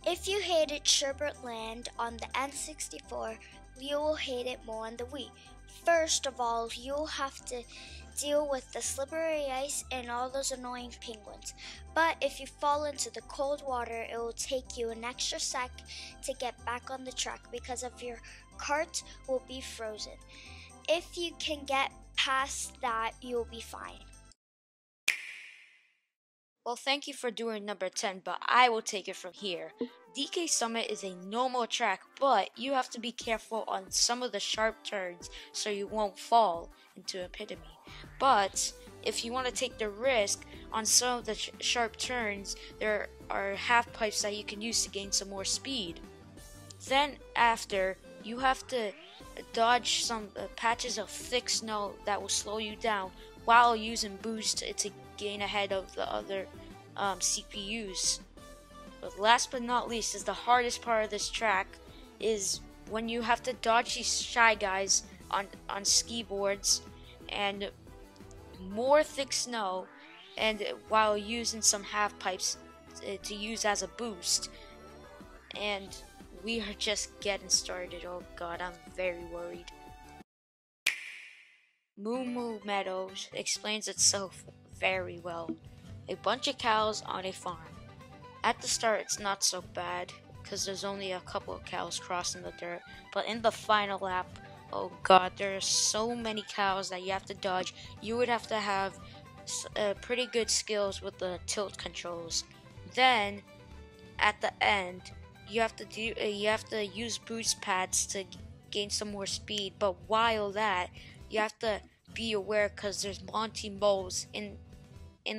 If you hated Sherbet Land on the N64, you will hate it more on the Wii. First of all, you'll have to deal with the slippery ice and all those annoying penguins. But if you fall into the cold water, it will take you an extra sec to get back on the track because of your cart will be frozen. If you can get past that, you'll be fine. Well, thank you for doing number 10, but I will take it from here. DK Summit is a normal track, but you have to be careful on some of the sharp turns so you won't fall into epitome. But if you want to take the risk on some of the sharp turns, there are half pipes that you can use to gain some more speed. Then after, you have to dodge some patches of thick snow that will slow you down while using boost to gain ahead of the other CPUs. But last but not least is the hardest part of this track is when you have to dodge these shy guys on ski boards and more thick snow, and while using some half pipes to use as a boost. And we are just getting started. Oh god, I'm very worried. Moo Moo Meadows explains itself very well. A bunch of cows on a farm. At the start, it's not so bad because there's only a couple of cows crossing the dirt, but in the final lap, oh god, there are so many cows that you have to dodge. You would have to have pretty good skills with the tilt controls. Then, at the end, you have to use boost pads to gain some more speed. But while that, you have to be aware because there's Monty moles in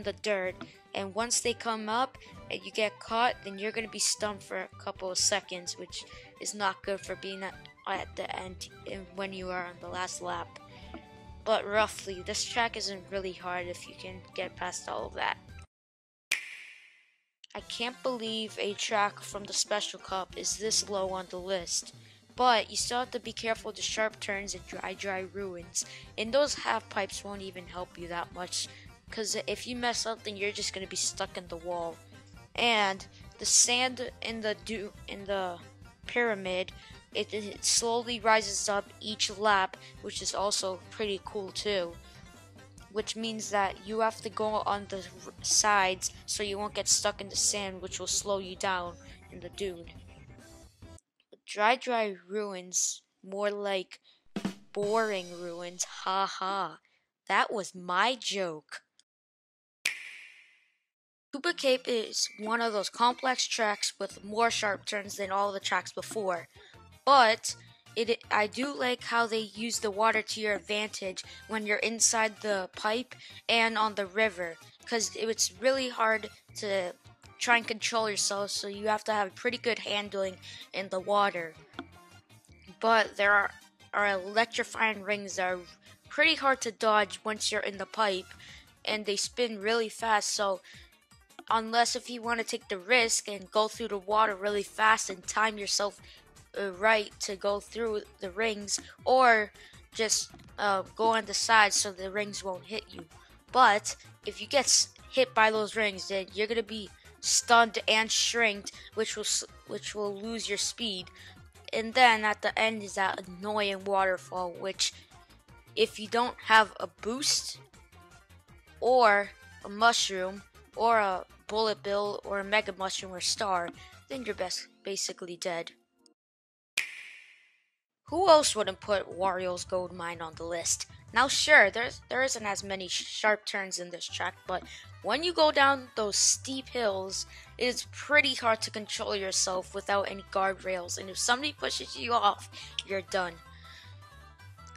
the dirt, and once they come up and you get caught, then you're gonna be stunned for a couple of seconds, which is not good for being at the end when you are on the last lap. But roughly, this track isn't really hard if you can get past all of that. I can't believe a track from the Special Cup is this low on the list. But you still have to be careful of the sharp turns and dry ruins. And those half pipes won't even help you that much, because if you mess up, then you're just going to be stuck in the wall. And the sand in the pyramid, it slowly rises up each lap, which is also pretty cool too. Which means that you have to go on the sides so you won't get stuck in the sand, which will slow you down in the dune. Dry ruins, more like boring ruins, haha. That was my joke. Koopa Cape is one of those complex tracks with more sharp turns than all the tracks before, but I do like how they use the water to your advantage when you're inside the pipe and on the river, because it's really hard to try and control yourself, so you have to have pretty good handling in the water. But there are electrifying rings that are pretty hard to dodge once you're in the pipe, and they spin really fast, so unless if you want to take the risk and go through the water really fast and time yourself right to go through the rings, or just go on the side so the rings won't hit you. But if you get hit by those rings, then you're gonna be stunned and shrinked, which will lose your speed. And then at the end is that annoying waterfall, which if you don't have a boost or a mushroom or a bullet bill or a mega mushroom or star, then you're basically dead. Who else wouldn't put Wario's Gold Mine on the list? Now sure, there isn't as many sharp turns in this track, but when you go down those steep hills, it is pretty hard to control yourself without any guardrails, and if somebody pushes you off, you're done.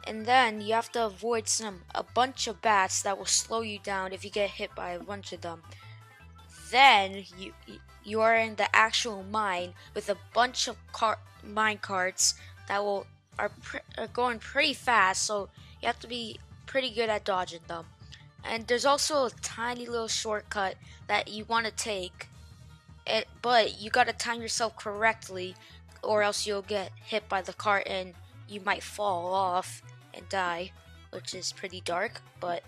And then you have to avoid a bunch of bats that will slow you down if you get hit by a bunch of them. Then you are in the actual mine with a bunch of mine carts that are going pretty fast, so you have to be pretty good at dodging them. And there's also a tiny little shortcut that you want to take, but you gotta time yourself correctly, or else you'll get hit by the cart and you might fall off and die, which is pretty dark. But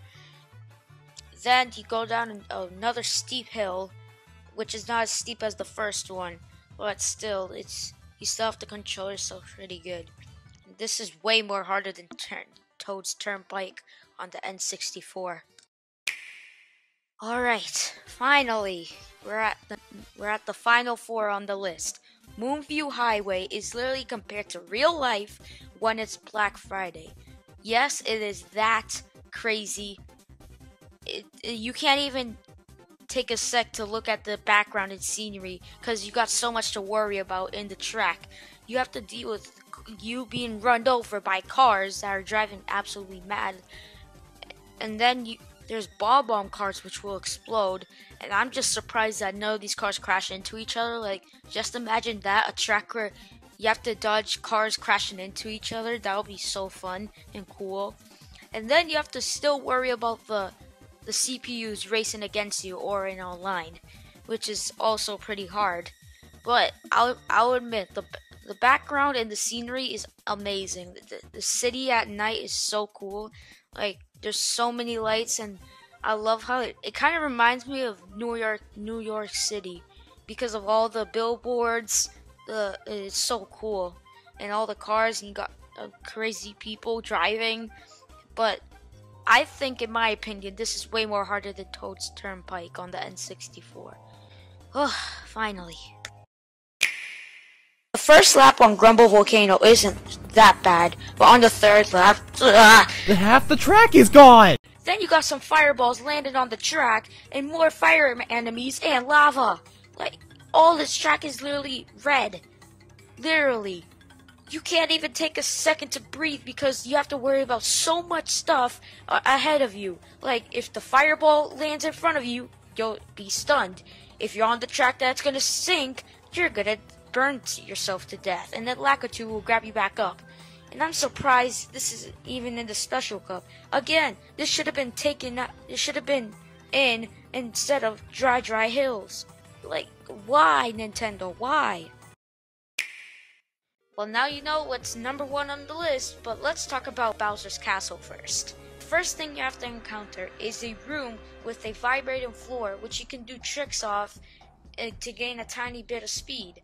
then you go down another steep hill, which is not as steep as the first one. but still, you still have to control yourself pretty good. This is way more harder than Toad's Turnpike on the N64. All right, finally, we're at the final four on the list. Moonview Highway is literally compared to real life when it's Black Friday. Yes, it is that crazy. You can't even take a sec to look at the background and scenery because you got so much to worry about in the track. You have to deal with you being run over by cars that are driving absolutely mad, and then there's ball bomb cars which will explode, and I'm just surprised that none of these cars crash into each other. Like, just imagine that, a track where you have to dodge cars crashing into each other. That would be so fun and cool. And then you have to still worry about the CPUs racing against you or in online, which is also pretty hard. But I'll admit the background and the scenery is amazing. The city at night is so cool. Like, there's so many lights, and I love how it kind of reminds me of New York City because of all the billboards. It's so cool, and all the cars, and you got crazy people driving. But I think, in my opinion, this is way more harder than Toad's Turnpike on the N64. Oh, finally. The first lap on Grumble Volcano isn't that bad, but on the third lap, half the track is gone! Then you got some fireballs landed on the track, and more fire enemies and lava. Like, all this track is literally red. Literally. You can't even take a second to breathe because you have to worry about so much stuff ahead of you. Like, if the fireball lands in front of you, you'll be stunned. If you're on the track that's gonna sink, you're gonna burn yourself to death, and then Lakitu will grab you back up. And I'm surprised this is even in the Special Cup. Again, this should have been taken out. This should have been in instead of Dry Hills. Like, why, Nintendo? Why? Well, now you know what's number one on the list, but let's talk about Bowser's Castle first. The first thing you have to encounter is a room with a vibrating floor, which you can do tricks off to gain a tiny bit of speed.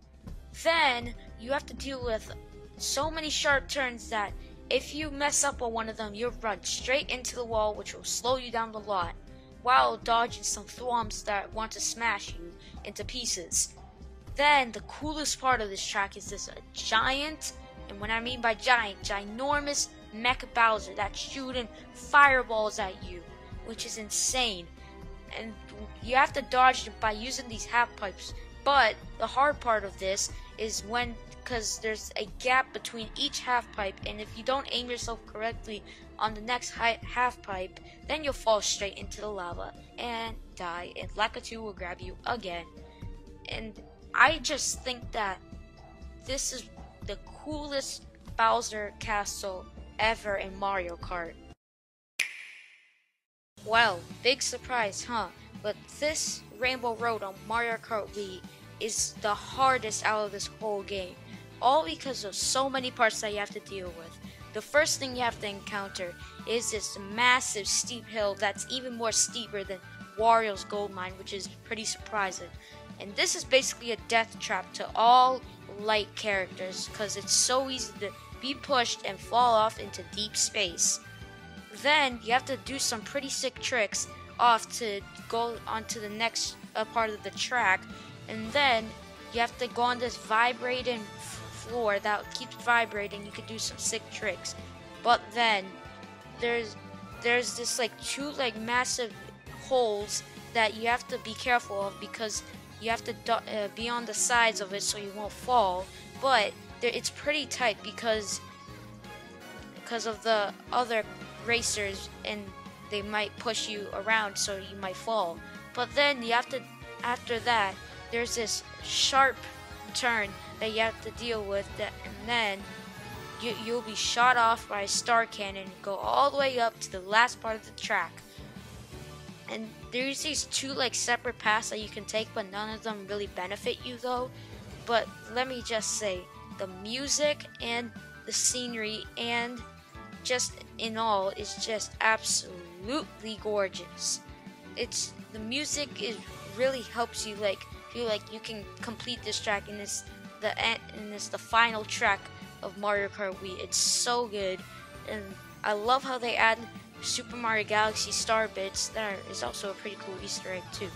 Then you have to deal with so many sharp turns that if you mess up on one of them, you'll run straight into the wall, which will slow you down a lot, while dodging some thwomps that want to smash you into pieces. Then the coolest part of this track is this giant, and when I mean by giant, ginormous Mecha Bowser that's shooting fireballs at you, which is insane. And you have to dodge them by using these half pipes. But the hard part of this is because there's a gap between each half pipe, and if you don't aim yourself correctly on the next half pipe, then you'll fall straight into the lava and die, and Lakitu will grab you again. And I just think that this is the coolest Bowser Castle ever in Mario Kart. Well, big surprise, huh? But this Rainbow Road on Mario Kart Wii is the hardest out of this whole game. All because of so many parts that you have to deal with. The first thing you have to encounter is this massive steep hill that's even more steeper than Wario's Gold Mine, which is pretty surprising. And this is basically a death trap to all light characters because it's so easy to be pushed and fall off into deep space. Then you have to do some pretty sick tricks off to go onto the next part of the track, and then you have to go on this vibrating floor that keeps vibrating. You can do some sick tricks, but then there's this two massive holes that you have to be careful of because you have to be on the sides of it so you won't fall. But it's pretty tight because of the other racers, and they might push you around so you might fall. But then you have to, after that, there's this sharp turn that you have to deal with, and then you'll be shot off by a star cannon and go all the way up to the last part of the track. And there's these two separate paths that you can take, but none of them really benefit you though. But let me just say, the music and the scenery and just in all is just absolutely gorgeous. The music is really helps you like feel like you can complete this track, and it's the final track of Mario Kart Wii. It's so good, and I love how they add Super Mario Galaxy star bits. That is also a pretty cool Easter egg too.